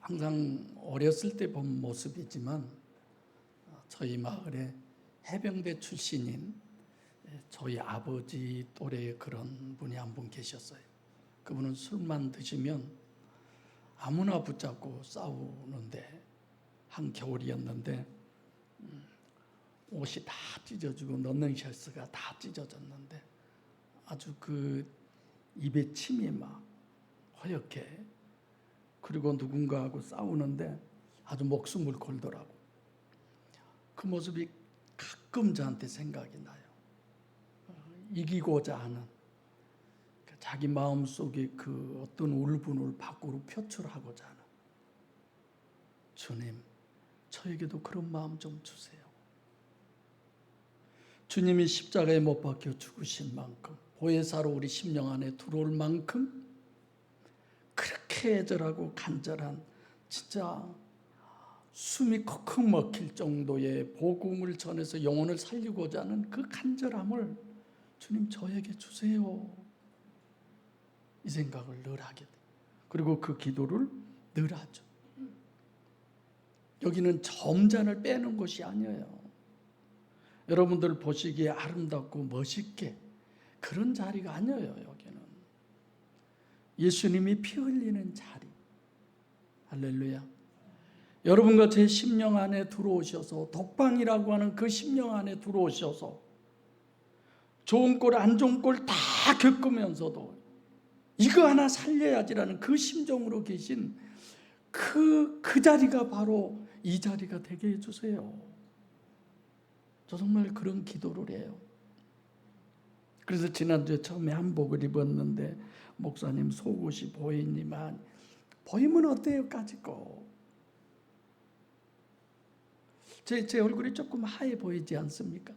항상 어렸을 때 본 모습이지만 저희 마을에 해병대 출신인 저희 아버지 또래의 그런 분이 한 분 계셨어요. 그분은 술만 드시면 아무나 붙잡고 싸우는데 한겨울이었는데 옷이 다 찢어지고 넣는 셔츠가 다 찢어졌는데 아주 그 입에 침이 막 허옇게, 그리고 누군가하고 싸우는데 아주 목숨을 걸더라고. 그 모습이 가끔 저한테 생각이 나요. 이기고자 하는 자기 마음속에 그 어떤 울분을 밖으로 표출하고자 하는, 주님, 저에게도 그런 마음 좀 주세요. 주님이 십자가에 못 박혀 죽으신 만큼, 보혜사로 우리 심령 안에 들어올 만큼 그렇게 애절하고 간절한, 진짜 숨이 컥컥 막힐 정도의 복음을 전해서 영혼을 살리고자 하는 그 간절함을 주님 저에게 주세요. 이 생각을 늘 하게 돼요. 그리고 그 기도를 늘 하죠. 여기는 점잔을 빼는 곳이 아니에요. 여러분들 보시기에 아름답고 멋있게 그런 자리가 아니에요. 여기는 예수님이 피 흘리는 자리. 할렐루야. 여러분과 제 심령 안에 들어오셔서, 독방이라고 하는 그 심령 안에 들어오셔서 좋은 꼴 안 좋은 꼴 다 겪으면서도 이거 하나 살려야지라는 그 심정으로 계신 그 자리가 바로 이 자리가 되게 해주세요. 저 정말 그런 기도를 해요. 그래서 지난주에 처음에 한복을 입었는데 목사님 속옷이 보이니만, 보이면 어때요? 까짓거 제 얼굴이 조금 하얘 보이지 않습니까?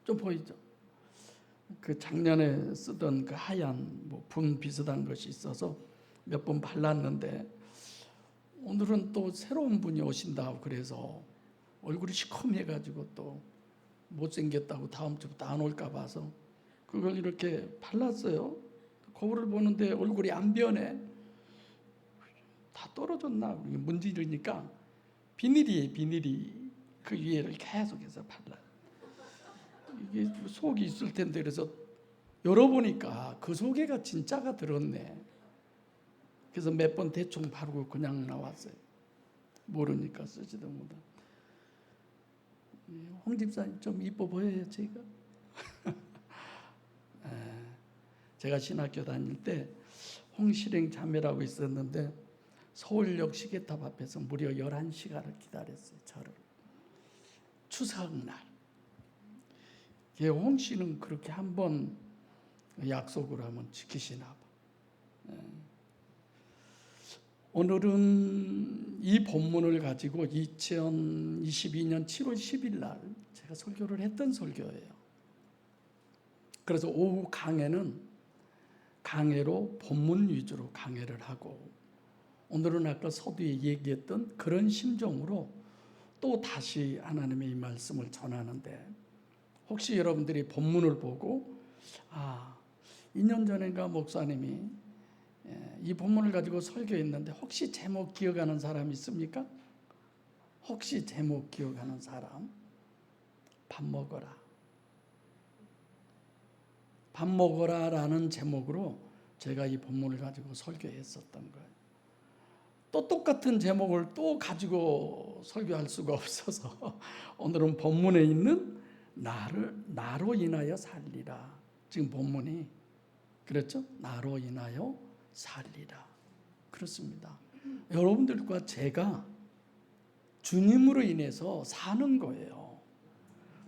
좀 보이죠? 그 작년에 쓰던 그 하얀 분 비슷한 것이 있어서 몇 번 발랐는데, 오늘은 또 새로운 분이 오신다고 그래서 얼굴이 시커매가지고 또 못생겼다고 다음 주부터 안 올까 봐서 그걸 이렇게 발랐어요. 거울을 보는데 얼굴이 안 변해. 다 떨어졌나 문지르니까 비닐이 그 위에를 계속해서 발라요. 이게 속이 있을 텐데, 그래서 열어보니까 그 속에가 진짜가 들었네. 그래서 몇 번 대충 바르고 그냥 나왔어요. 모르니까 쓰지도 못하고. 홍 집사님 좀 이뻐 보여요, 제가? 제가 신학교 다닐 때 홍실행 자매라고 있었는데 서울역 시계탑 앞에서 무려 11시간을 기다렸어요. 저를. 추석날. 홍 씨는 그렇게 한번 약속을 하면 지키시나 봐. 오늘은 이 본문을 가지고 2022년 7월 10일 날 제가 설교를 했던 설교예요. 그래서 오후 강해로 본문 위주로 강해를 하고, 오늘은 아까 서두에 얘기했던 그런 심정으로 또 다시 하나님의 이 말씀을 전하는데, 혹시 여러분들이 본문을 보고 2년 전인가 목사님이 이 본문을 가지고 설교했는데 혹시 제목 기억하는 사람 있습니까? 혹시 제목 기억하는 사람? 밥 먹어라. 밥 먹어라라는 제목으로 제가 이 본문을 가지고 설교했었던 거예요. 또 똑같은 제목을 또 가지고 설교할 수가 없어서 오늘은 본문에 있는 나로 인하여 살리라. 지금 본문이 그렇죠? 나로 인하여 살리라. 그렇습니다. 여러분들과 제가 주님으로 인해서 사는 거예요.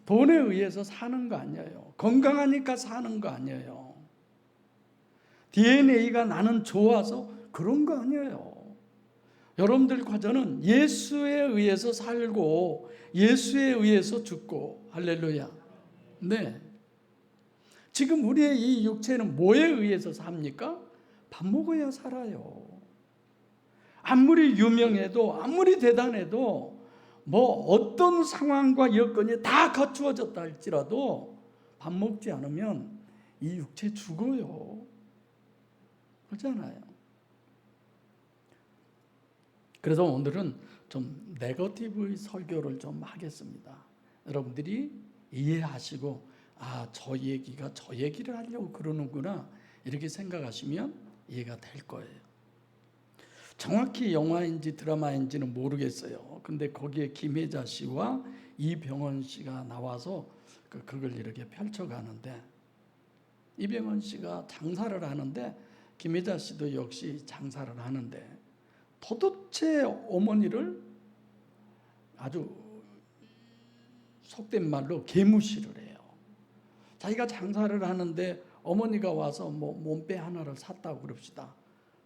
돈에 의해서 사는 거 아니에요. 건강하니까 사는 거 아니에요. DNA가 나는 좋아서 그런 거 아니에요. 여러분들과 저는 예수에 의해서 살고 예수에 의해서 죽고, 할렐루야. 네. 지금 우리의 이 육체는 뭐에 의해서 삽니까? 밥 먹어야 살아요. 아무리 유명해도, 아무리 대단해도, 어떤 상황과 여건이 다 갖추어졌다 할지라도 밥 먹지 않으면 이 육체 죽어요. 그렇잖아요. 그래서 오늘은 좀 네거티브 설교를 좀 하겠습니다. 여러분들이 이해하시고 저 얘기가 저 얘기를 하려고 그러는구나 이렇게 생각하시면 이해가 될 거예요. 정확히 영화인지 드라마인지는 모르겠어요. 근데 거기에 김혜자 씨와 이병헌 씨가 나와서 그걸 이렇게 펼쳐가는데, 이병헌 씨가 장사를 하는데 김혜자 씨도 역시 장사를 하는데 도대체 어머니를 아주 속된 말로 개무시를 해요. 자기가 장사를 하는데 어머니가 와서 몸빼 하나를 샀다고 그럽시다.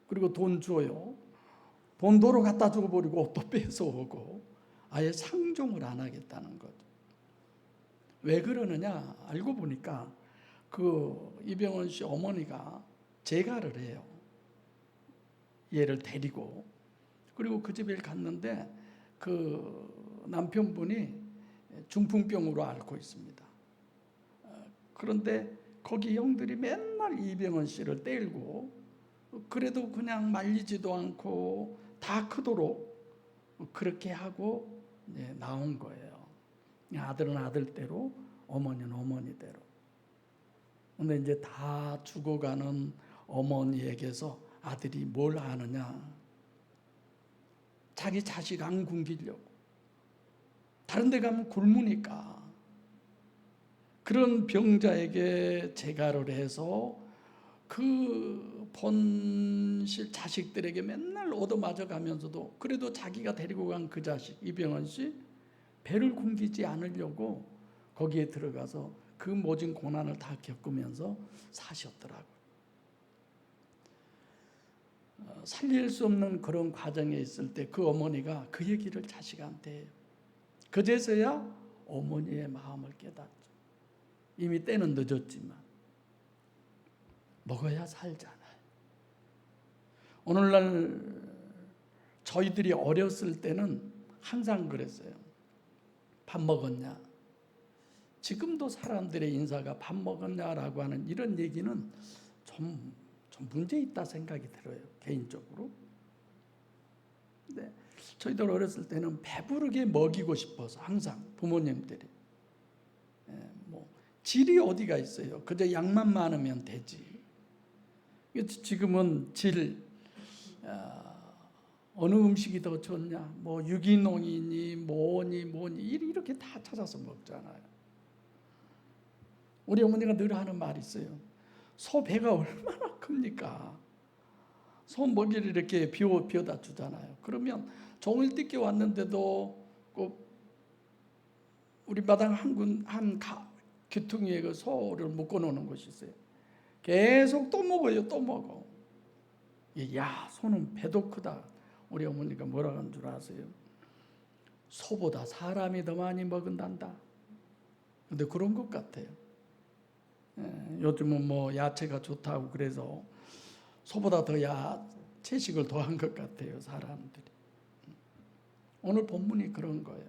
그리고 돈 줘요. 돈 도로 갖다 주고 버리고 또 뺏어오고 아예 상종을 안 하겠다는 거죠. 왜 그러느냐 알고 보니까 그 이병헌 씨 어머니가 재가를 해요. 얘를 데리고. 그리고 그 집에 갔는데 그 남편분이 중풍병으로 앓고 있습니다. 그런데 거기 형들이 맨날 이병헌 씨를 때리고, 그래도 그냥 말리지도 않고 다 크도록 그렇게 하고 나온 거예요. 아들은 아들대로, 어머니는 어머니대로. 근데 이제 다 죽어가는 어머니에게서 아들이 뭘 하느냐? 자기 자식 안 굶기려고. 다른 데 가면 굶으니까. 그런 병자에게 재가를 해서 그 본실 자식들에게 맨날 얻어맞아 가면서도 그래도 자기가 데리고 간 그 자식 이병헌 씨 배를 굶기지 않으려고 거기에 들어가서 그 모진 고난을 다 겪으면서 사셨더라고요. 살릴 수 없는 그런 과정에 있을 때 그 어머니가 그 얘기를 자식한테 해요. 그제서야 어머니의 마음을 깨닫죠. 이미 때는 늦었지만 먹어야 살잖아요. 오늘날 저희들이 어렸을 때는 항상 그랬어요. 밥 먹었냐? 지금도 사람들의 인사가 밥 먹었냐라고 하는 이런 얘기는 좀 문제 있다 생각이 들어요. 개인적으로. 근데 저희들 어렸을 때는 배부르게 먹이고 싶어서 항상 부모님들이 질이 어디가 있어요? 그저 양만 많으면 되지. 지금은 어느 음식이 더 좋냐? 유기농이니 뭐니 이렇게 다 찾아서 먹잖아요. 우리 어머니가 늘 하는 말이 있어요. 소 배가 얼마나 큽니까? 소 먹이를 이렇게 비워다 주잖아요. 그러면 종일 뜯겨 왔는데도 우리 마당 한 귀퉁이에 그 소를 묶어 놓는 것이 있어요. 계속 또 먹어요. 또 먹어. 야, 소는 배도 크다. 우리 어머니가 뭐라고 하는 줄 아세요? 소보다 사람이 더 많이 먹은단다. 근데 그런 것 같아요. 요즘은 야채가 좋다고 그래서 소보다 더 채식을 더한 것 같아요, 사람들이. 오늘 본문이 그런 거예요.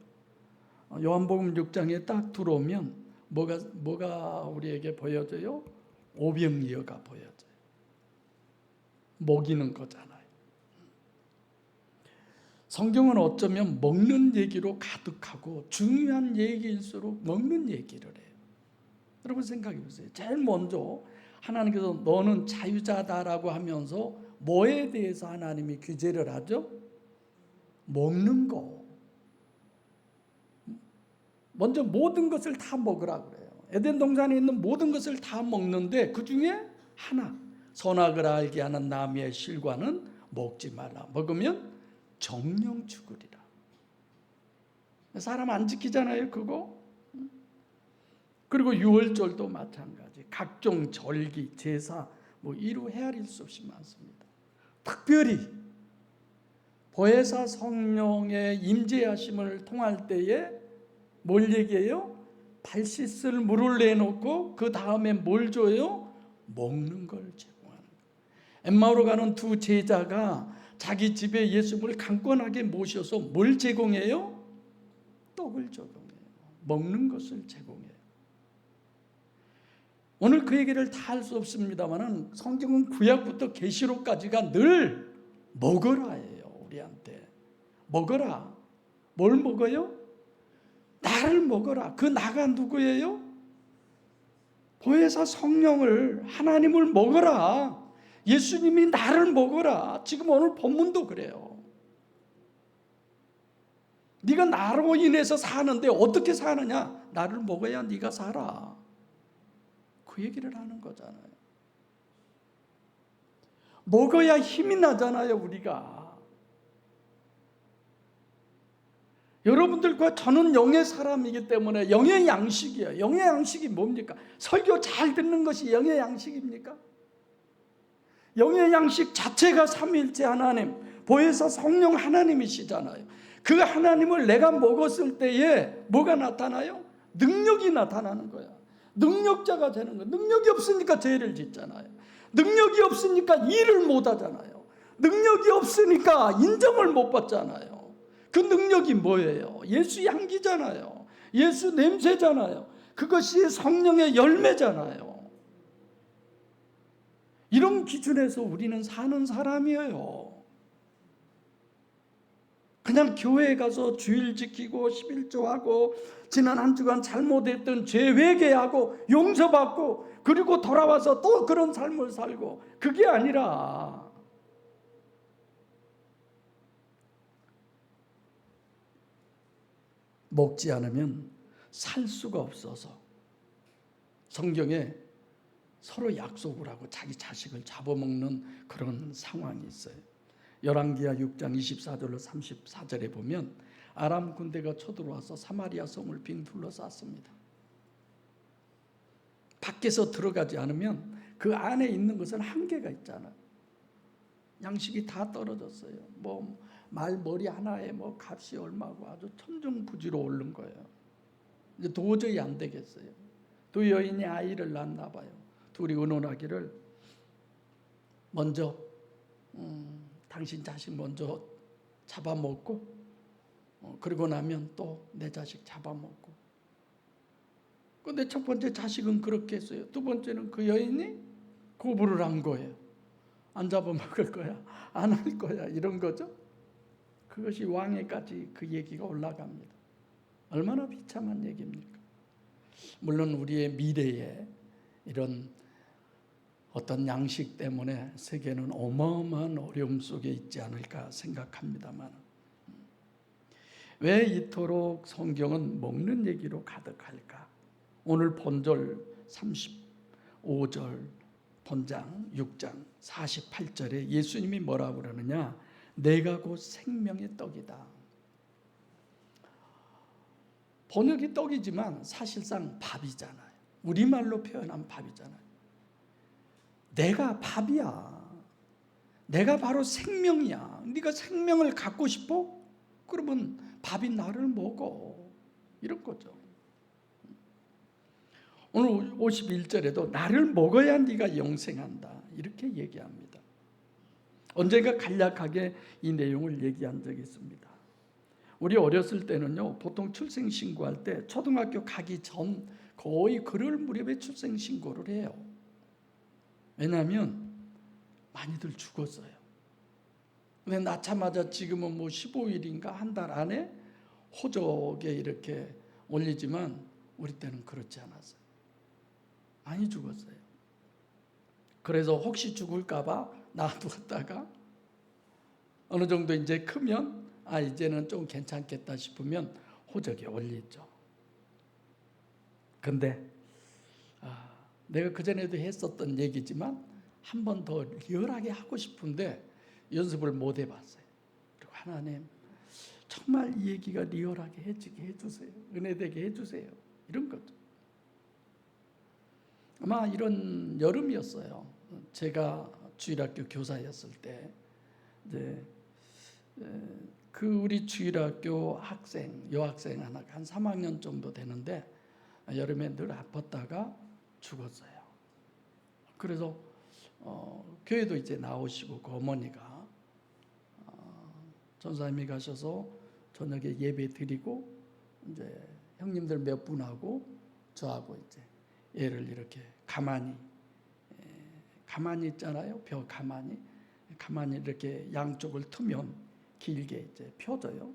요한복음 6장에 딱 들어오면 뭐가 우리에게 보여져요? 오병이어가 보여져요. 먹이는 거잖아요. 성경은 어쩌면 먹는 얘기로 가득하고 중요한 얘기일수록 먹는 얘기를 해요. 여러분 생각해 보세요. 제일 먼저 하나님께서 너는 자유자다라고 하면서 뭐에 대해서 하나님이 규제를 하죠? 먹는 거. 먼저 모든 것을 다 먹으라 그래요. 에덴 동산에 있는 모든 것을 다 먹는데 그 중에 하나, 선악을 알게 하는 나무의 실과는 먹지 말라. 먹으면 정령 죽으리라. 사람 안 지키잖아요, 그거. 그리고 유월절도 마찬가지. 각종 절기, 제사 이루 헤아릴 수 없이 많습니다. 특별히 보혜사 성령의 임재하심을 통할 때에 뭘 얘기해요? 발 씻을 물을 내놓고 그 다음에 뭘 줘요? 먹는 걸 제공하는 거예요. 엠마오로 가는 두 제자가 자기 집에 예수님을 강권하게 모셔서 뭘 제공해요? 떡을 제공해요. 먹는 것을 제공해요. 오늘 그 얘기를 다 할 수 없습니다만 성경은 구약부터 계시록까지가 늘 먹으라 해요, 우리한테. 먹어라. 뭘 먹어요? 나를 먹어라. 그 나가 누구예요? 보혜사 성령을, 하나님을 먹어라. 예수님이 나를 먹어라. 지금 오늘 본문도 그래요. 네가 나로 인해서 사는데 어떻게 사느냐? 나를 먹어야 네가 살아. 그 얘기를 하는 거잖아요. 먹어야 힘이 나잖아요, 우리가. 여러분들과 저는 영의 사람이기 때문에 영의 양식이에요. 영의 양식이 뭡니까? 설교 잘 듣는 것이 영의 양식입니까? 영의 양식 자체가 삼위일체 하나님, 보혜사 성령 하나님이시잖아요. 그 하나님을 내가 먹었을 때에 뭐가 나타나요? 능력이 나타나는 거야. 능력자가 되는 거야. 능력이 없으니까 죄를 짓잖아요. 능력이 없으니까 일을 못 하잖아요. 능력이 없으니까 인정을 못 받잖아요. 그 능력이 뭐예요? 예수 향기잖아요. 예수 냄새잖아요. 그것이 성령의 열매잖아요. 이런 기준에서 우리는 사는 사람이에요. 그냥 교회에 가서 주일 지키고 11조하고 지난 한 주간 잘못했던 죄 회개하고 용서받고 그리고 돌아와서 또 그런 삶을 살고, 그게 아니라 먹지 않으면 살 수가 없어서 성경에 서로 약속을 하고 자기 자식을 잡아먹는 그런 상황이 있어요. 열왕기하 6장 24절로 34절에 보면 아람 군대가 쳐들어와서 사마리아 성을 빙 둘러쌌습니다. 밖에서 들어가지 않으면 그 안에 있는 것은 한계가 있잖아요. 양식이 다 떨어졌어요. 말 머리 하나에 값이 얼마고 아주 천정부지로 오른 거예요. 이제 도저히 안 되겠어요. 두 여인이 아이를 낳나 봐요. 둘이 의논하기를 먼저 당신 자식 먼저 잡아먹고 그리고 나면 또 내 자식 잡아먹고. 근데 첫 번째 자식은 그렇게 했어요. 두 번째는 그 여인이 고부를 한 거예요. 안 잡아먹을 거야, 안 할 거야, 이런 거죠. 그것이 왕에까지 그 얘기가 올라갑니다. 얼마나 비참한 얘기입니까? 물론 우리의 미래에 이런 어떤 양식 때문에 세계는 어마어마한 어려움 속에 있지 않을까 생각합니다만, 왜 이토록 성경은 먹는 얘기로 가득할까? 오늘 본절 35절, 본장 6장 48절에 예수님이 뭐라고 그러느냐? 내가 곧 생명의 떡이다. 번역이 떡이지만 사실상 밥이잖아요. 우리말로 표현한 밥이잖아요. 내가 밥이야. 내가 바로 생명이야. 네가 생명을 갖고 싶어? 그러면 밥이 나를 먹어. 이런 거죠. 오늘 51절에도 나를 먹어야 네가 영생한다. 이렇게 얘기합니다. 언젠가 간략하게 이 내용을 얘기한 적이 있습니다. 우리 어렸을 때는요, 보통 출생신고할 때 초등학교 가기 전 거의 그럴 무렵에 출생신고를 해요. 왜냐하면 많이들 죽었어요. 근데 낳자마자 지금은 15일인가 한 달 안에 호적에 이렇게 올리지만 우리 때는 그렇지 않았어요. 많이 죽었어요. 그래서 혹시 죽을까봐 놔두었다가 어느 정도 이제 크면 이제는 좀 괜찮겠다 싶으면 호적에 올리죠. 근데 내가 그전에도 했었던 얘기지만 한 번 더 리얼하게 하고 싶은데 연습을 못 해봤어요. 그리고 하나님 정말 이 얘기가 리얼하게 해지게 해주세요. 은혜되게 해주세요. 이런 거죠. 아마 이런 여름이었어요. 제가 주일학교 교사였을 때 이제 그 우리 주일학교 학생, 여학생 하나가 한 3학년 정도 되는데 여름에 늘 아팠다가 죽었어요. 그래서 교회도 이제 나오시고 그 어머니가 전사님이 가셔서 저녁에 예배 드리고 이제 형님들 몇 분하고 저하고 이제 얘를 이렇게 가만히 있잖아요. 벼 가만히 이렇게 양쪽을 트면 길게 이제 펴져요.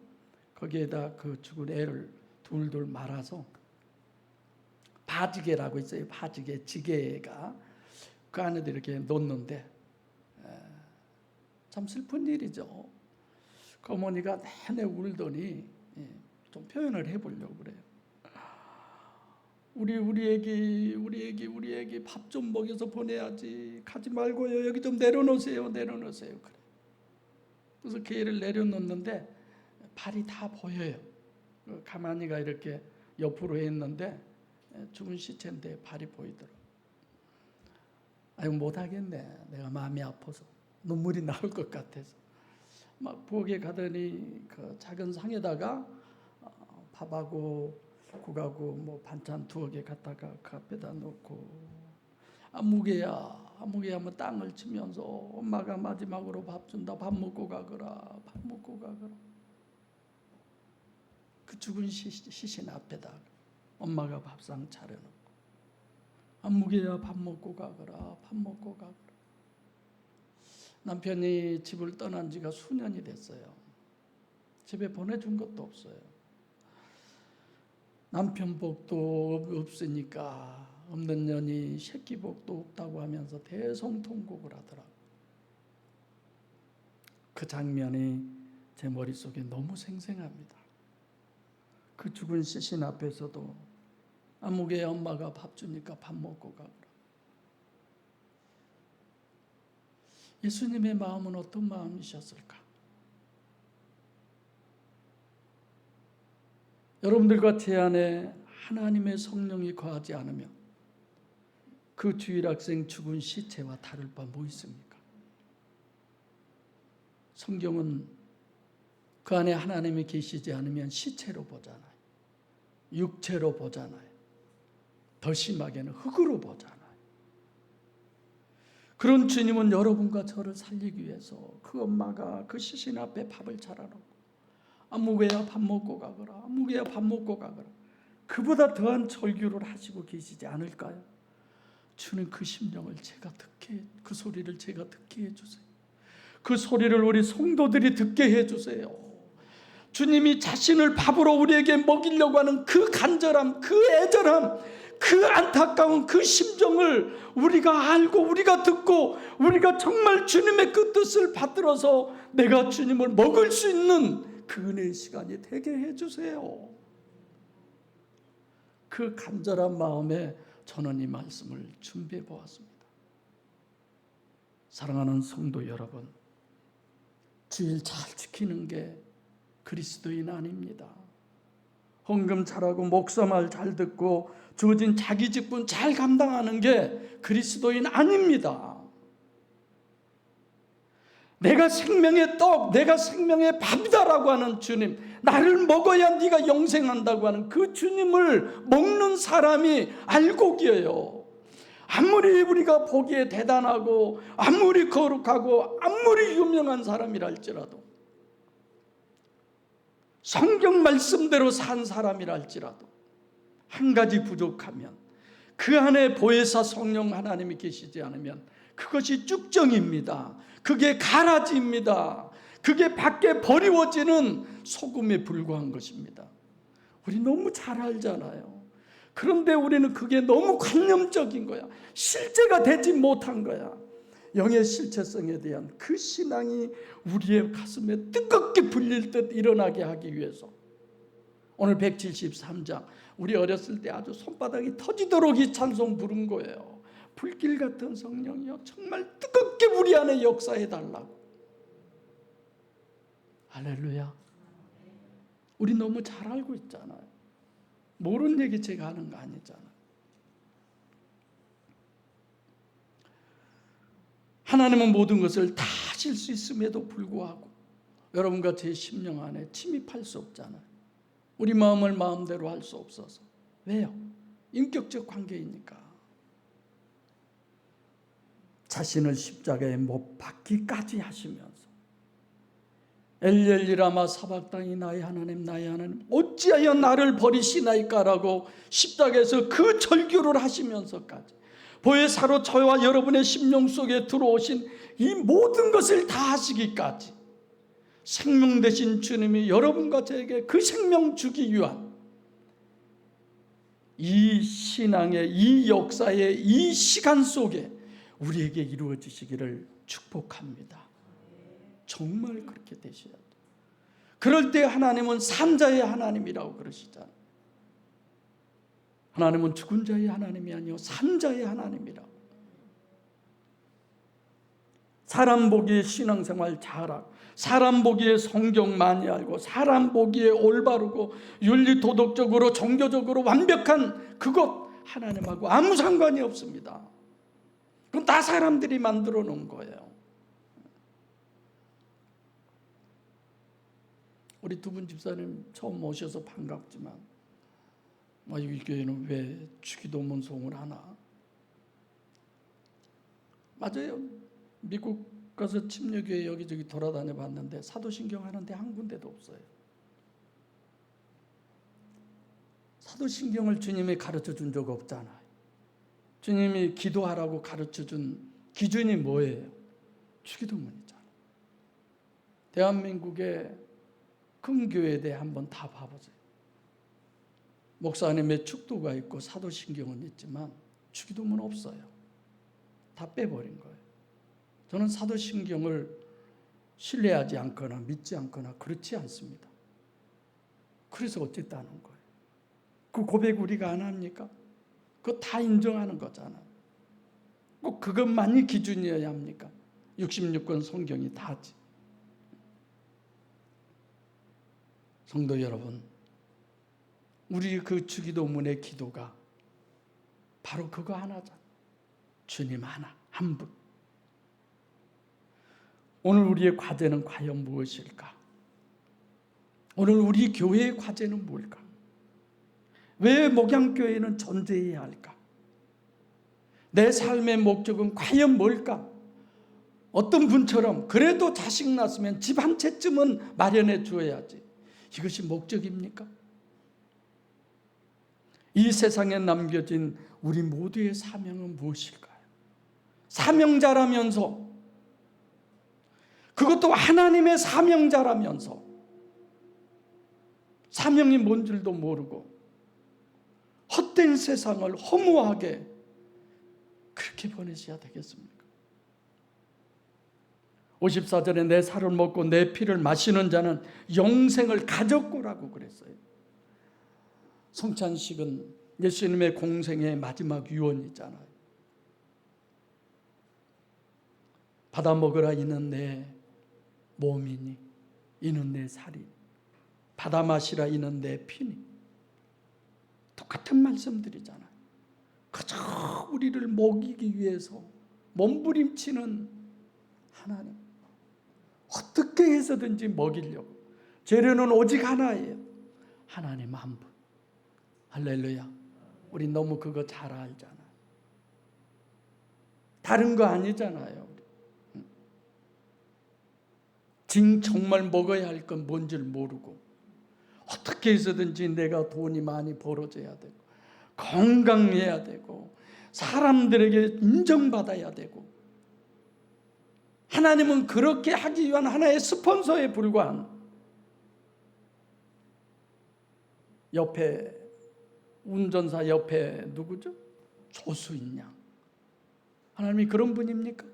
거기에다 그 죽은 애를 둘둘 말아서 바지개라고 있어요. 바지개, 지게가 그 안에도 이렇게 놓는데 참 슬픈 일이죠. 그 어머니가 내내 울더니 좀 표현을 해보려고 그래요. 우리 애기 밥 좀 먹여서 보내야지. 가지 말고요. 여기 좀 내려놓으세요. 그래. 그래서 그 애를 내려놓는데 발이 다 보여요. 가만히가 이렇게 옆으로 했는데 죽은 시체인데 발이 보이더라고. 아이고 못하겠네. 내가 마음이 아파서 눈물이 나올 것 같아서 막 부엌에 가더니 그 작은 상에다가 밥하고 국하고 뭐 반찬 두어 개 갖다가 그 앞에다 놓고 아무개야 뭐 땅을 치면서 엄마가 마지막으로 밥 준다. 밥 먹고 가거라. 그 죽은 시신 앞에다 엄마가 밥상 차려놓고 아무개야 밥 먹고 가거라. 남편이 집을 떠난 지가 수년이 됐어요. 집에 보내준 것도 없어요. 남편 복도 없으니까 없는 년이 새끼 복도 없다고 하면서 대성통곡을 하더라고요. 그 장면이 제 머릿속에 너무 생생합니다. 그 죽은 시신 앞에서도 아무개 엄마가 밥 주니까 밥 먹고 가거라. 예수님의 마음은 어떤 마음이셨을까? 여러분들과 제 안에 하나님의 성령이 거하지 않으면 그 주일학생 죽은 시체와 다를 바 뭐 있습니까? 성경은 그 안에 하나님이 계시지 않으면 시체로 보잖아요. 육체로 보잖아요. 더 심하게는 흙으로 보잖아요. 그런 주님은 여러분과 저를 살리기 위해서 그 엄마가 그 시신 앞에 밥을 차려놓고 아무개야 밥 먹고 가거라. 그보다 더한 절규를 하시고 계시지 않을까요? 주는 그 심령을 그 소리를 제가 듣게 해주세요. 그 소리를 우리 성도들이 듣게 해주세요. 주님이 자신을 밥으로 우리에게 먹이려고 하는 그 간절함, 그 애절함, 그 안타까운 그 심정을 우리가 알고 우리가 듣고 우리가 정말 주님의 그 뜻을 받들어서 내가 주님을 먹을 수 있는 그 은혜의 시간이 되게 해주세요. 그 간절한 마음에 저는 이 말씀을 준비해 보았습니다. 사랑하는 성도 여러분, 주일 잘 지키는 게 그리스도인 아닙니다. 헌금 잘하고 목사 말 잘 듣고 주어진 자기 직분 잘 감당하는 게 그리스도인 아닙니다. 내가 생명의 떡, 내가 생명의 밥이다라고 하는 주님, 나를 먹어야 네가 영생한다고 하는 그 주님을 먹는 사람이 알곡이에요. 아무리 우리가 보기에 대단하고 아무리 거룩하고 아무리 유명한 사람이랄지라도 성경 말씀대로 산 사람이랄지라도 한 가지 부족하면 그 안에 보혜사 성령 하나님이 계시지 않으면 그것이 쭉정입니다. 그게 가라지입니다. 그게 밖에 버리워지는 소금에 불과한 것입니다. 우리 너무 잘 알잖아요. 그런데 우리는 그게 너무 관념적인 거야. 실제가 되지 못한 거야. 영의 실체성에 대한 그 신앙이 우리의 가슴에 뜨겁게 불릴 듯 일어나게 하기 위해서 오늘 173장 우리 어렸을 때 아주 손바닥이 터지도록 이 찬송 부른 거예요. 불길 같은 성령이여 정말 뜨겁게 우리 안에 역사해 달라고. 할렐루야. 우리 너무 잘 알고 있잖아요. 모르는 얘기 제가 하는 거 아니잖아요. 하나님은 모든 것을 다 하실 수 있음에도 불구하고 여러분과 제 심령 안에 침입할 수 없잖아요. 우리 마음을 마음대로 할 수 없어서. 왜요? 인격적 관계이니까. 자신을 십자가에 못 박기까지 하시면서 엘리엘리라마 사박당이 나의 하나님 어찌하여 나를 버리시나이까라고 십자가에서 그 절규를 하시면서까지 보혜사로 저와 여러분의 심령 속에 들어오신 이 모든 것을 다 하시기까지 생명 되신 주님이 여러분과 저에게 그 생명 주기 위한 이 신앙의 이 역사의 이 시간 속에 우리에게 이루어지시기를 축복합니다. 정말 그렇게 되셔야 돼요. 그럴 때 하나님은 산자의 하나님이라고 그러시잖아요. 하나님은 죽은 자의 하나님이 아니요 산자의 하나님이라고. 사람 보기에 신앙생활 잘하고, 사람 보기에 성경 많이 알고, 사람 보기에 올바르고 윤리 도덕적으로 종교적으로 완벽한 그것 하나님하고 아무 상관이 없습니다. 그건 다 사람들이 만들어 놓은 거예요. 우리 두 분 집사님 처음 오셔서 반갑지만 이 교회는 왜 주기도문 송을 하나? 맞아요. 미국 가서 침례교회 여기저기 돌아다녀 봤는데 사도신경 하는데 한 군데도 없어요. 사도신경을 주님이 가르쳐 준 적 없잖아요. 주님이 기도하라고 가르쳐 준 기준이 뭐예요? 주기도문이잖아요. 대한민국의 큰 교회에 대해 한번 다 봐보세요. 목사님의 축도가 있고 사도신경은 있지만 주기도문 없어요. 다 빼버린 거예요. 저는 사도신경을 신뢰하지 않거나 믿지 않거나 그렇지 않습니다. 그래서 어쨌다는 거예요. 그 고백 우리가 안 합니까? 그거 다 인정하는 거잖아요. 꼭 그것만이 기준이어야 합니까? 66권 성경이 다지. 성도 여러분, 우리 그 주기도문의 기도가 바로 그거 하나잖아요. 주님 하나, 한 분. 오늘 우리의 과제는 과연 무엇일까? 오늘 우리 교회의 과제는 뭘까? 왜 목양교회는 존재해야 할까? 내 삶의 목적은 과연 뭘까? 어떤 분처럼 그래도 자식 낳았으면 집 한 채쯤은 마련해 주어야지. 이것이 목적입니까? 이 세상에 남겨진 우리 모두의 사명은 무엇일까요? 사명자라면서, 그것도 하나님의 사명자라면서 사명이 뭔 줄도 모르고 헛된 세상을 허무하게 그렇게 보내셔야 되겠습니까? 54절에 내 살을 먹고 내 피를 마시는 자는 영생을 가졌고라고 그랬어요. 성찬식은 예수님의 공생의 마지막 유언이잖아요. 받아 먹으라 이는 내 몸이니 이는 내 살이니 받아 마시라 이는 내 피니. 똑같은 말씀들이잖아요. 그저 우리를 먹이기 위해서 몸부림치는 하나님, 어떻게 해서든지 먹이려고. 재료는 오직 하나예요. 하나님 한 분. 할렐루야. 우리 너무 그거 잘 알잖아요. 다른 거 아니잖아요. 정말 먹어야 할 건 뭔 줄 모르고 어떻게 해서든지 내가 돈이 많이 벌어져야 되고 건강해야 되고 사람들에게 인정받아야 되고, 하나님은 그렇게 하기 위한 하나의 스폰서에 불과한, 옆에 운전사 옆에 누구죠? 조수인 양. 하나님이 그런 분입니까?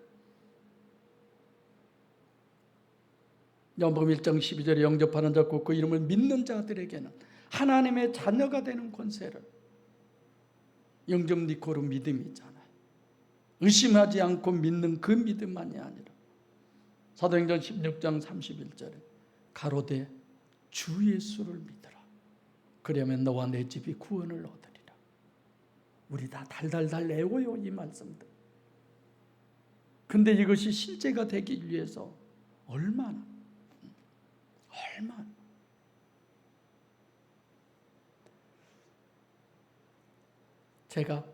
요한복음 1장 12절에 영접하는 자 곧 그 이름을 믿는 자들에게는 하나님의 자녀가 되는 권세를. 영접 니코로 믿음이잖아요. 의심하지 않고 믿는 그 믿음만이 아니라 사도행전 16장 31절에 가로되 주 예수를 믿으라. 그러면 너와 내 집이 구원을 얻으리라. 우리 다 달달달 외워요, 이 말씀들. 근데 이것이 실제가 되기 위해서 얼마나 제가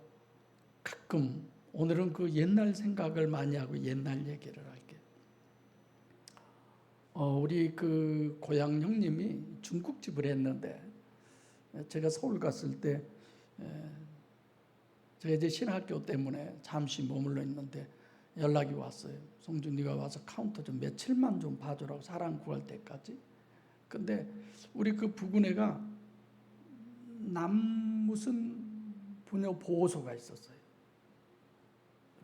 가끔 오늘은 그 옛날 생각을 많이 하고 옛날 얘기를 할게요. 우리 그 고향 형님이 중국집을 했는데 제가 서울 갔을 때 제가 이제 신학교 때문에 잠시 머물러 있는데 연락이 왔어요. 성주 네가 와서 카운터 좀 며칠만 좀 봐주라고, 사람 구할 때까지. 근데 우리 그 부근에가 무슨 부녀 보호소가 있었어요.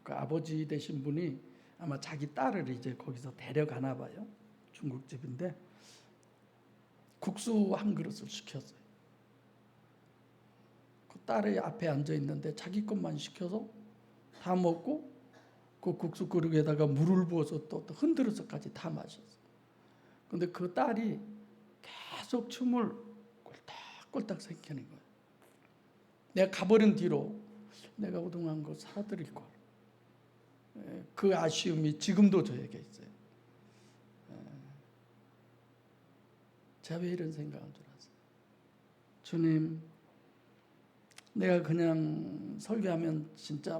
그 아버지 되신 분이 아마 자기 딸을 이제 거기서 데려가나 봐요. 중국집인데 국수 한 그릇을 시켰어요. 그 딸이 앞에 앉아 있는데 자기 것만 시켜서 다 먹고 그 국수 그릇에다가 물을 부어서 또 흔들어서까지 다 마셨어요. 근데 그 딸이 계속 춤을 꼴딱꼴딱 생기는 거예요. 내가 가버린 뒤로 내가 그동안 거 살아드릴 걸. 그 아쉬움이 지금도 저에게 있어요. 제가 왜 이런 생각한 줄 아세요? 주님, 내가 그냥 설교하면 진짜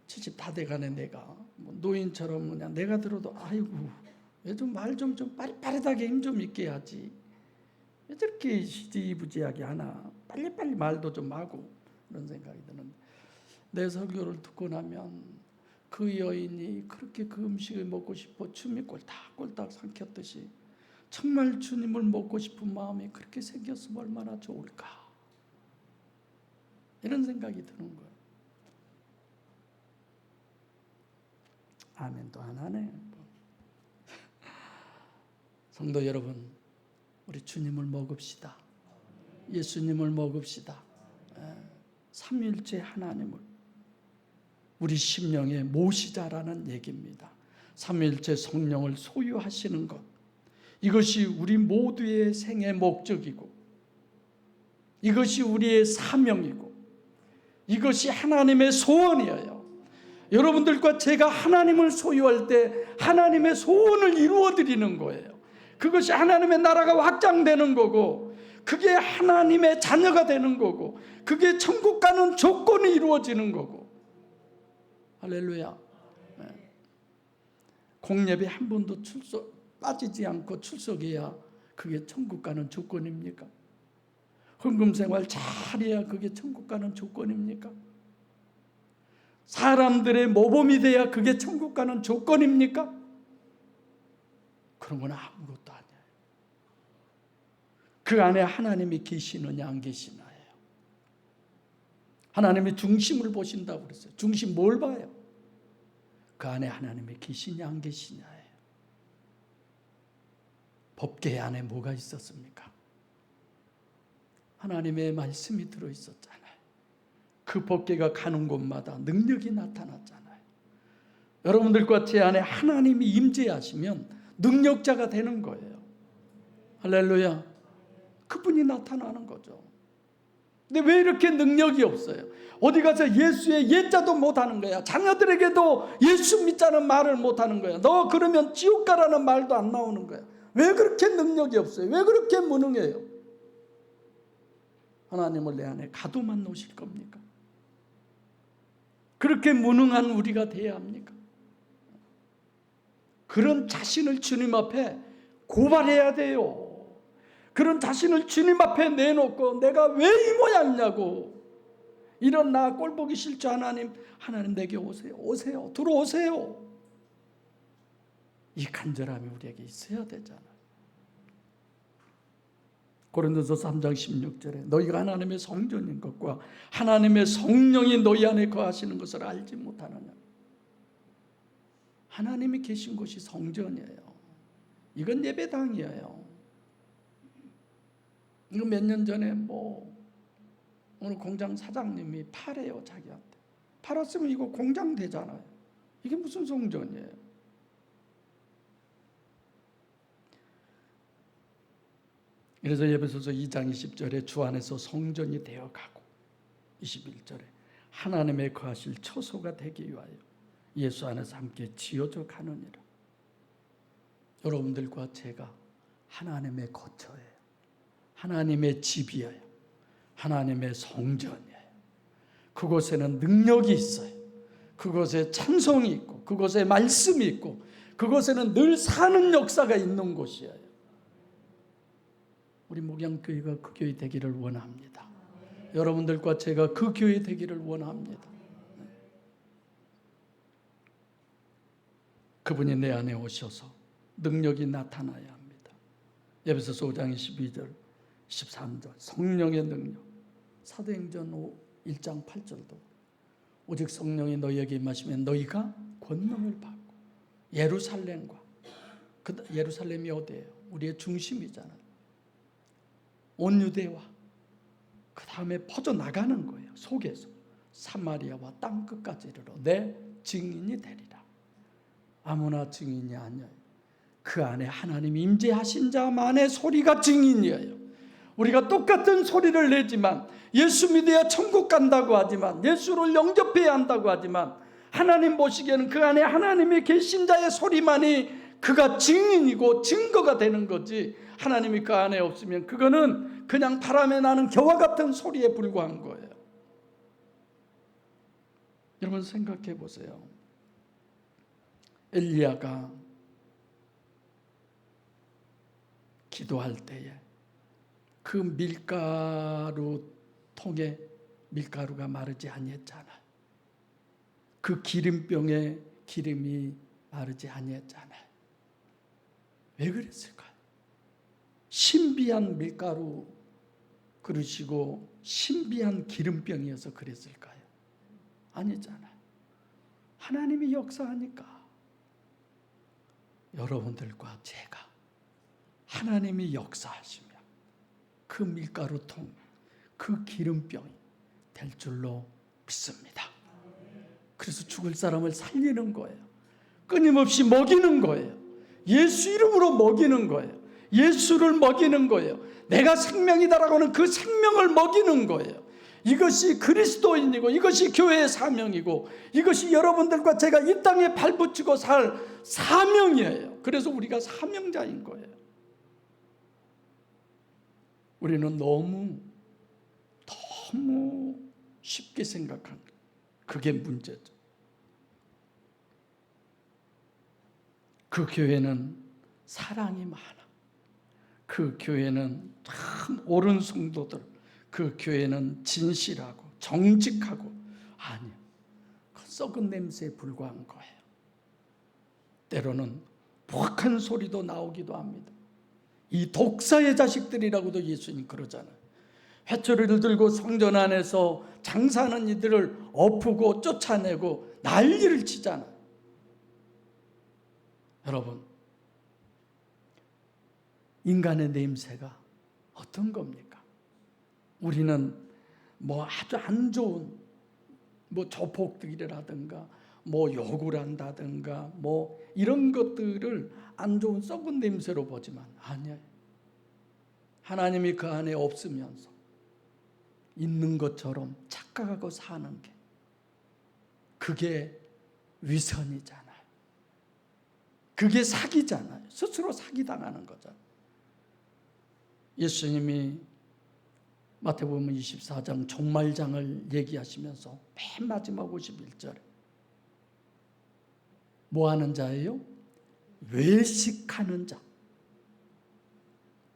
70 다 돼가네. 내가 노인처럼 그냥 내가 들어도 아이고 왜 좀 말 좀 빠릿빠릿하게 힘 좀 있게 하지, 왜 저렇게 시지부지하게 하나, 빨리빨리 말도 좀 하고, 이런 생각이 드는데 내 설교를 듣고 나면 그 여인이 그렇게 그 음식을 먹고 싶어 춤이 꼴딱꼴딱 삼켰듯이 정말 주님을 먹고 싶은 마음이 그렇게 생겼으면 얼마나 좋을까, 이런 생각이 드는 거예요. 아멘도 안 하네. 성도 여러분, 우리 주님을 먹읍시다. 예수님을 먹읍시다. 삼위일체 하나님을 우리 심령에 모시자라는 얘기입니다. 삼위일체 성령을 소유하시는 것, 이것이 우리 모두의 생의 목적이고, 이것이 우리의 사명이고, 이것이 하나님의 소원이에요. 여러분들과 제가 하나님을 소유할 때 하나님의 소원을 이루어드리는 거예요. 그것이 하나님의 나라가 확장되는 거고, 그게 하나님의 자녀가 되는 거고, 그게 천국 가는 조건이 이루어지는 거고. 할렐루야. 공예배 한 번도 빠지지 않고 출석해야 그게 천국 가는 조건입니까? 헌금생활 잘해야 그게 천국 가는 조건입니까? 사람들의 모범이 돼야 그게 천국 가는 조건입니까? 그런 건 아무것도 아니에요. 그 안에 하나님이 계시느냐 안 계시나요? 하나님이 중심을 보신다고 그랬어요. 중심 뭘 봐요? 그 안에 하나님이 계시냐 안 계시냐예요. 법궤 안에 뭐가 있었습니까? 하나님의 말씀이 들어있었잖아요. 그 법궤가 가는 곳마다 능력이 나타났잖아요. 여러분들과 제 안에 하나님이 임재하시면 능력자가 되는 거예요. 할렐루야. 그분이 나타나는 거죠. 근데 왜 이렇게 능력이 없어요? 어디 가서 예수의 예자도 못하는 거야. 자녀들에게도 예수 믿자는 말을 못하는 거야. 너 그러면 지옥 가라는 말도 안 나오는 거야. 왜 그렇게 능력이 없어요? 왜 그렇게 무능해요? 하나님을 내 안에 가두만 놓으실 겁니까? 그렇게 무능한 우리가 돼야 합니까? 그런 자신을 주님 앞에 고발해야 돼요. 그런 자신을 주님 앞에 내놓고 내가 왜 이 모양이냐고, 이런 나 꼴보기 싫죠. 하나님 내게 오세요. 오세요. 들어오세요. 이 간절함이 우리에게 있어야 되잖아요. 고린도서 3장 16절에 너희가 하나님의 성전인 것과 하나님의 성령이 너희 안에 거하시는 것을 알지 못하느냐. 하나님이 계신 곳이 성전이에요. 이건 예배당이에요. 이거 몇 년 전에 어느 공장 사장님이 팔아요. 자기한테 팔았으면 이거 공장 되잖아요. 이게 무슨 성전이에요? 그래서 에베소서 2장 20절에 주 안에서 성전이 되어가고, 21절에 하나님의 거하실 처소가 되기 위하여 예수 안에서 함께 지어져 가느니라. 여러분들과 제가 하나님의 거처예요. 하나님의 집이에요. 하나님의 성전이에요. 그곳에는 능력이 있어요. 그곳에 찬송이 있고, 그곳에 말씀이 있고, 그곳에는 늘 사는 역사가 있는 곳이에요. 우리 목양교회가 그 교회 되기를 원합니다. 여러분들과 제가 그 교회 되기를 원합니다. 그분이 내 안에 오셔서 능력이 나타나야 합니다. 에베소서 5장 22절 23절 성령의 능력. 사도행전 1장 8절도 오직 성령이 너희에게 임하시면 너희가 권능을 받고 예루살렘과 예루살렘이 어디예요? 우리의 중심이잖아요. 온 유대와 그 다음에 퍼져나가는 거예요. 속에서 사마리아와 땅끝까지 이르러 내 증인이 되리라. 아무나 증인이 아니에요. 그 안에 하나님이 임재하신 자만의 소리가 증인이에요. 우리가 똑같은 소리를 내지만 예수 믿어야 천국 간다고 하지만 예수를 영접해야 한다고 하지만 하나님 보시기에는 그 안에 하나님이 계신 자의 소리만이 그가 증인이고 증거가 되는 거지, 하나님이 그 안에 없으면 그거는 그냥 바람에 나는 겨와 같은 소리에 불과한 거예요. 여러분 생각해 보세요. 엘리야가 기도할 때에 그 밀가루 통에 밀가루가 마르지 아니했잖아요. 그 기름병에 기름이 마르지 아니했잖아요. 왜 그랬을까요? 신비한 밀가루 그릇이고 신비한 기름병이어서 그랬을까요? 아니잖아요. 하나님이 역사하니까. 여러분들과 제가 하나님이 역사하시면 그 밀가루통, 그 기름병이 될 줄로 믿습니다. 그래서 죽을 사람을 살리는 거예요. 끊임없이 먹이는 거예요. 예수 이름으로 먹이는 거예요. 예수를 먹이는 거예요. 내가 생명이다라고 하는 그 생명을 먹이는 거예요. 이것이 그리스도인이고 이것이 교회의 사명이고 이것이 여러분들과 제가 이 땅에 발붙이고 살 사명이에요. 그래서 우리가 사명자인 거예요. 우리는 너무 쉽게 생각한 그게 문제죠. 그 교회는 사랑이 많아. 그 교회는 참 옳은 성도들, 그 교회는 진실하고 정직하고, 아니요, 그 썩은 냄새에 불과한 거예요. 때로는 부악한 소리도 나오기도 합니다. 이 독사의 자식들이라고도 예수님 그러잖아요. 회초리를 들고 성전 안에서 장사하는 이들을 엎고 쫓아내고 난리를 치잖아요. 여러분, 인간의 냄새가 어떤 겁니까? 우리는 아주 안 좋은 조폭들이라든가 욕을 한다든가 이런 것들을 안 좋은 썩은 냄새로 보지만 아니에요. 하나님이 그 안에 없으면서 있는 것처럼 착각하고 사는 게, 그게 위선이잖아요. 그게 사기잖아요. 스스로 사기당하는 거잖아요. 예수님이 마태복음 24장 종말장을 얘기하시면서 맨 마지막 51절에 뭐 하는 자예요? 외식하는 자.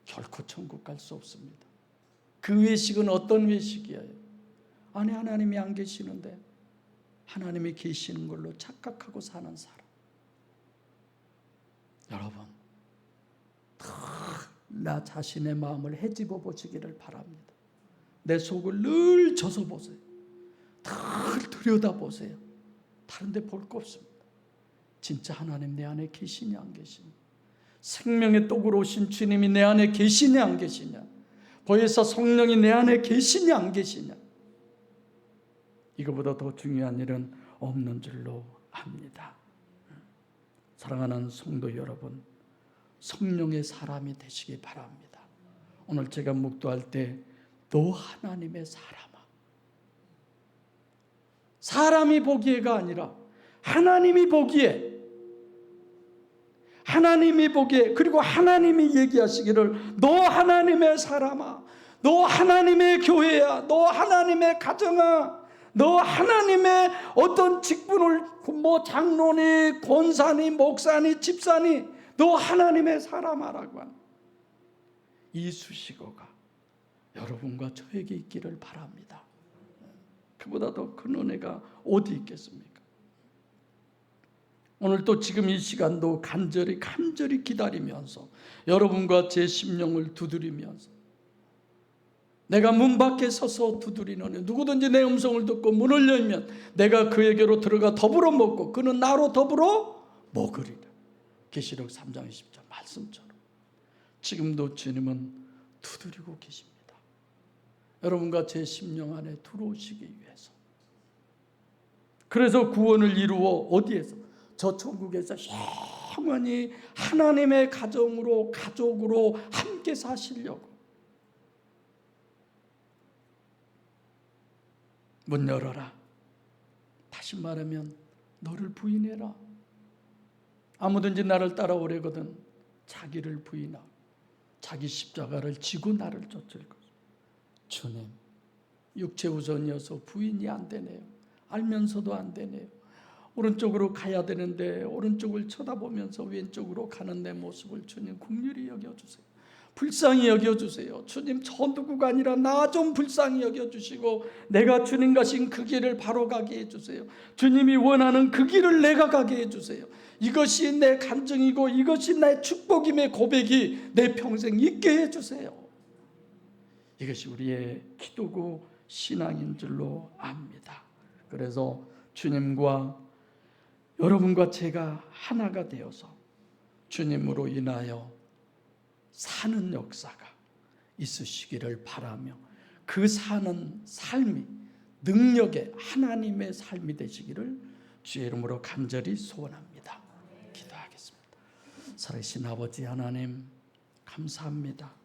결코 천국 갈 수 없습니다. 그 외식은 어떤 외식이에요? 안에 하나님이 안 계시는데 하나님이 계시는 걸로 착각하고 사는 사람. 여러분, 나 자신의 마음을 헤집어 보시기를 바랍니다. 내 속을 늘 져서 보세요. 늘 들여다보세요. 다른 데 볼 거 없습니다. 진짜 하나님 내 안에 계시냐 안 계시냐, 생명의 떡으로 오신 주님이 내 안에 계시냐 안 계시냐, 보혜사 성령이 내 안에 계시냐 안 계시냐, 이거보다 더 중요한 일은 없는 줄로 압니다. 사랑하는 성도 여러분, 성령의 사람이 되시기 바랍니다. 오늘 제가 묵도할 때 너 하나님의 사람아, 사람이 보기에가 아니라 하나님이 보기에, 그리고 하나님이 얘기하시기를 너 하나님의 사람아, 너 하나님의 교회야, 너 하나님의 가정아, 너 하나님의 어떤 직분을 장로니 권사니 목사니 집사니 너 하나님의 사람아라고 하는 이 수식어가 여러분과 저에게 있기를 바랍니다. 그보다 더 큰 은혜가 어디 있겠습니까? 오늘 또 지금 이 시간도 간절히 기다리면서 여러분과 제 심령을 두드리면서 내가 문 밖에 서서 두드리노니 누구든지 내 음성을 듣고 문을 열면 내가 그에게로 들어가 더불어 먹고 그는 나로 더불어 먹으리라. 계시록 3장 20절 말씀처럼 지금도 주님은 두드리고 계십니다. 여러분과 제 심령 안에 들어오시기 위해서. 그래서 구원을 이루어 어디에서? 저 천국에서 영원히 하나님의 가정으로 가족으로 함께 사시려고. 문 열어라. 다시 말하면 너를 부인해라. 아무든지 나를 따라오려거든 자기를 부인하고 자기 십자가를 지고 나를 쫓을 것. 주님, 육체 우선이어서 부인이 안 되네요. 알면서도 안 되네요. 오른쪽으로 가야 되는데 오른쪽을 쳐다보면서 왼쪽으로 가는 내 모습을 주님 긍휼히 여겨주세요. 불쌍히 여겨주세요. 주님, 저 누구가 아니라 나 좀 불쌍히 여겨주시고 내가 주님 가신 그 길을 바로 가게 해주세요. 주님이 원하는 그 길을 내가 가게 해주세요. 이것이 내 간증이고 이것이 내 축복임의 고백이 내 평생 있게 해주세요. 이것이 우리의 기도고 신앙인 줄로 압니다. 그래서 주님과 여러분과 제가 하나가 되어서 주님으로 인하여 사는 역사가 있으시기를 바라며 그 사는 삶이 능력의 하나님의 삶이 되시기를 주의 이름으로 간절히 소원합니다. 기도하겠습니다. 살아계신 아버지 하나님 감사합니다.